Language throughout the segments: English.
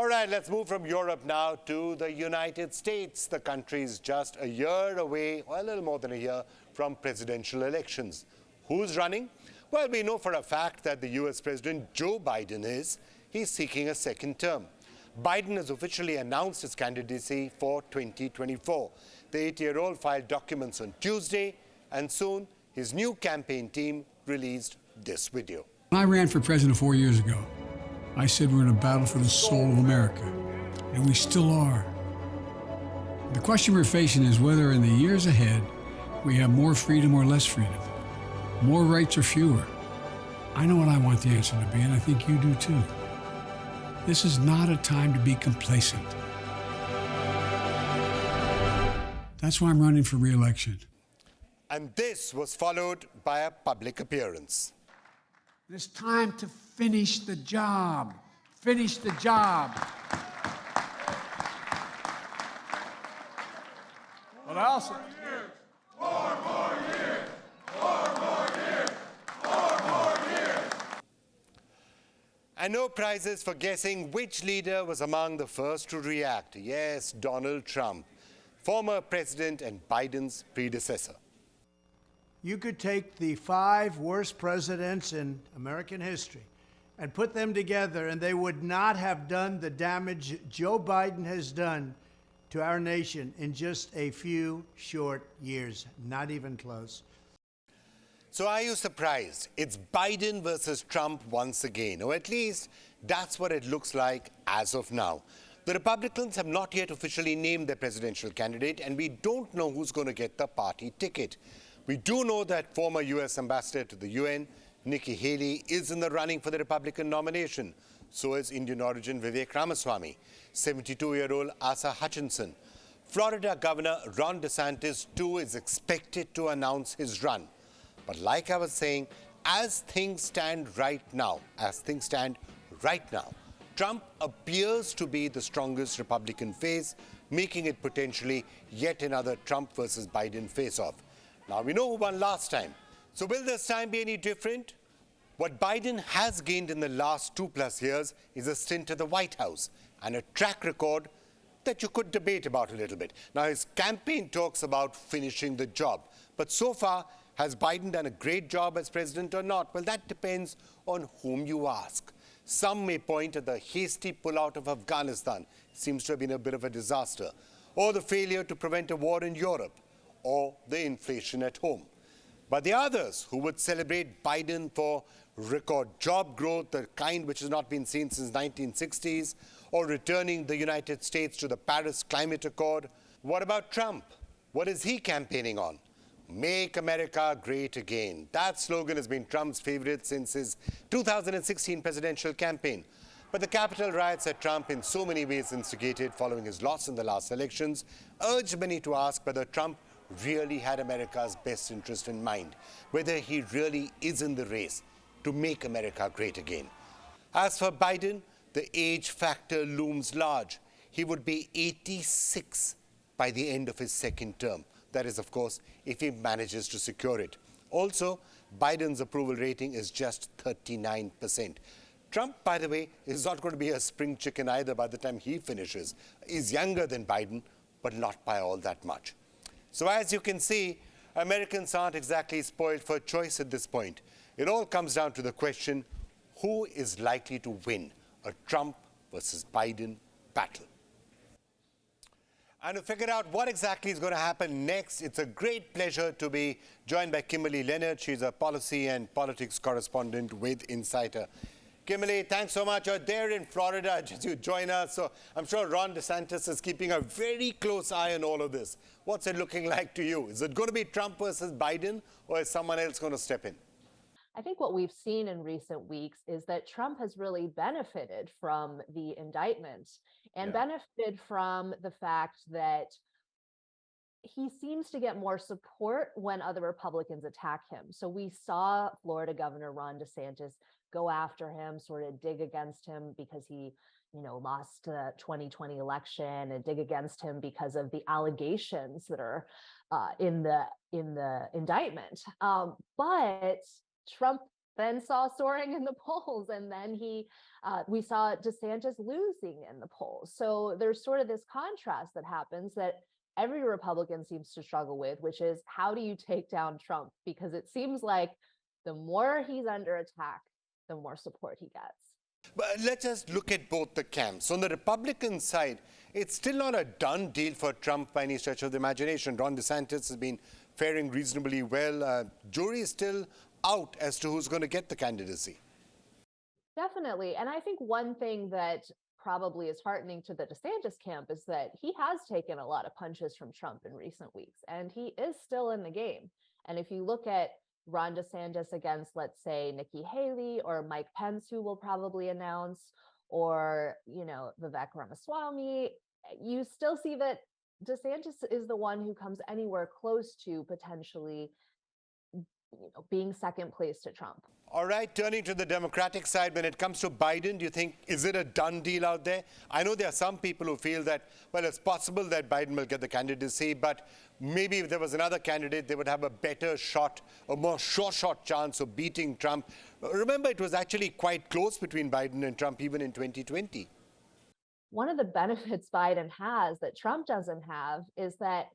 All right, let's move from Europe now to the United States. The country's just a year away, or a little more than a year, from presidential elections. Who's running? Well, we know for a fact that the US President Joe Biden is. He's seeking a second term. Biden has officially announced his candidacy for 2024. The 80-year-old filed documents on Tuesday, and soon his new campaign team released this video. When I ran for president 4 years ago, I said we're in a battle for the soul of America, and we still are. The question we're facing is whether in the years ahead we have more freedom or less freedom, more rights or fewer. I know what I want the answer to be, and I think you do too. This is not a time to be complacent. That's why I'm running for re-election. And this was followed by a public appearance. It's time to finish the job. Finish the job. What else? And no prizes for guessing which leader was among the first to react. Yes, Donald Trump, former president and Biden's predecessor. You could take the 5 worst presidents in American history and put them together, and they would not have done the damage Joe Biden has done to our nation in just a few short years. Not even close. So are you surprised? It's Biden versus Trump once again, or at least that's what it looks like as of now. The Republicans have not yet officially named their presidential candidate, and we don't know who's going to get the party ticket. We do know that former U.S. ambassador to the UN, Nikki Haley, is in the running for the Republican nomination. So is Indian origin Vivek Ramaswamy, 72-year-old Asa Hutchinson. Florida Governor Ron DeSantis, too, is expected to announce his run. But like I was saying, as things stand right now, Trump appears to be the strongest Republican face, making it potentially yet another Trump versus Biden face-off. Now, we know who won last time. So will this time be any different? What Biden has gained in the last 2+ years is a stint at the White House and a track record that you could debate about a little bit. Now, his campaign talks about finishing the job. But so far, has Biden done a great job as president or not? Well, that depends on whom you ask. Some may point at the hasty pullout of Afghanistan. Seems to have been a bit of a disaster. Or the failure to prevent a war in Europe. Or the inflation at home. But the others who would celebrate Biden for record job growth, the kind which has not been seen since 1960s, or returning the United States to the Paris Climate Accord. What about Trump? What is he campaigning on? Make America Great Again. That slogan has been Trump's favorite since his 2016 presidential campaign. But the Capitol riots that Trump in so many ways instigated following his loss in the last elections urged many to ask whether Trump really had America's best interest in mind, whether he really is in the race to make America great again. As for Biden, the age factor looms large. He would be 86 by the end of his second term. That is, of course, if he manages to secure it. Also, Biden's approval rating is just 39%. Trump, by the way, is not going to be a spring chicken either by the time he finishes. He's younger than Biden, but not by all that much. So as you can see, Americans aren't exactly spoiled for choice at this point. It all comes down to the question, who is likely to win a Trump versus Biden battle? And to figure out what exactly is going to happen next, it's a great pleasure to be joined by Kimberly Leonard. She's a policy and politics correspondent with Insider. Kimberly, thanks so much. You're there in Florida just to join us. So I'm sure Ron DeSantis is keeping a very close eye on all of this. What's it looking like to you? Is it going to be Trump versus Biden, or is someone else going to step in? I think what we've seen in recent weeks is that Trump has really benefited from the indictment and benefited from the fact that he seems to get more support when other Republicans attack him. So we saw Florida Governor Ron DeSantis go after him, sort of dig against him because he, lost the 2020 election, and dig against him because of the allegations that are in the indictment. But Trump then saw soaring in the polls, and then we saw DeSantis losing in the polls. So there's sort of this contrast that happens that every Republican seems to struggle with, which is how do you take down Trump? Because it seems like the more he's under attack, the more support he gets. But let's just look at both the camps. On the Republican side, it's still not a done deal for Trump by any stretch of the imagination. Ron DeSantis has been faring reasonably well. Jury is still out as to who's going to get the candidacy. Definitely. And I think one thing that probably is heartening to the DeSantis camp is that he has taken a lot of punches from Trump in recent weeks, and he is still in the game. And if you look at Ron DeSantis against, let's say, Nikki Haley or Mike Pence, who will probably announce, or, Vivek Ramaswamy, you still see that DeSantis is the one who comes anywhere close to potentially, being second place to Trump. All right, turning to the Democratic side, when it comes to Biden, do you think, is it a done deal out there? I know there are some people who feel that, well, it's possible that Biden will get the candidacy, but maybe if there was another candidate, they would have a better shot, a more sure-shot chance of beating Trump. Remember, it was actually quite close between Biden and Trump, even in 2020. One of the benefits Biden has that Trump doesn't have is that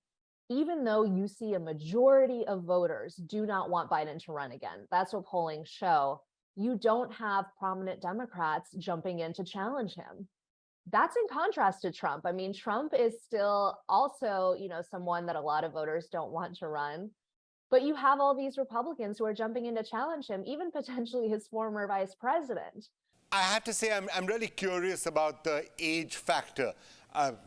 even though you see a majority of voters do not want Biden to run again, that's what polling show, you don't have prominent Democrats jumping in to challenge him. That's in contrast to Trump. I mean, Trump is still also, someone that a lot of voters don't want to run, but you have all these Republicans who are jumping in to challenge him, even potentially his former vice president. I have to say, I'm really curious about the age factor.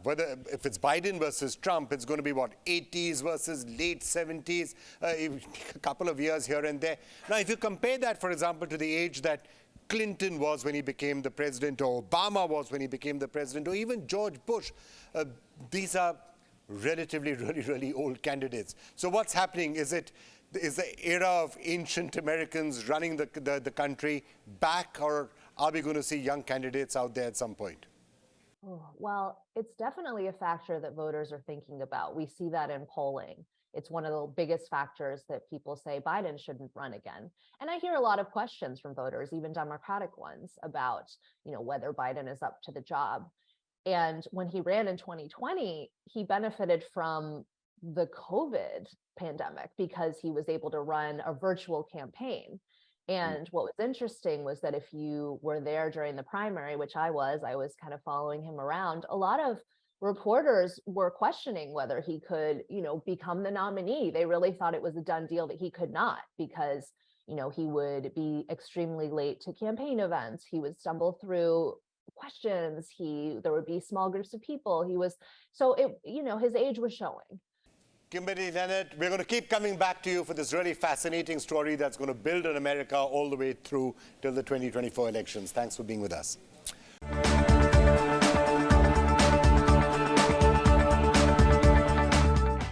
Whether if it's Biden versus Trump, it's going to be what, 80s versus late 70s, a couple of years here and there. Now, if you compare that, for example, to the age that Clinton was when he became the president, or Obama was when he became the president, or even George Bush, these are relatively, really old candidates. So what's happening? Is the era of ancient Americans running the country back, or are we going to see young candidates out there at some point? Oh, well, it's definitely a factor that voters are thinking about. We see that in polling. It's one of the biggest factors that people say Biden shouldn't run again. And I hear a lot of questions from voters, even Democratic ones, about, whether Biden is up to the job. And when he ran in 2020, he benefited from the COVID pandemic because he was able to run a virtual campaign. And what was interesting was that if you were there during the primary, which I was kind of following him around, a lot of reporters were questioning whether he could, become the nominee. They really thought it was a done deal that he could not, because, he would be extremely late to campaign events. He would stumble through questions. There would be small groups of people. His age was showing. Kimberly Leonard, we're going to keep coming back to you for this really fascinating story that's going to build an America all the way through till the 2024 elections. Thanks for being with us.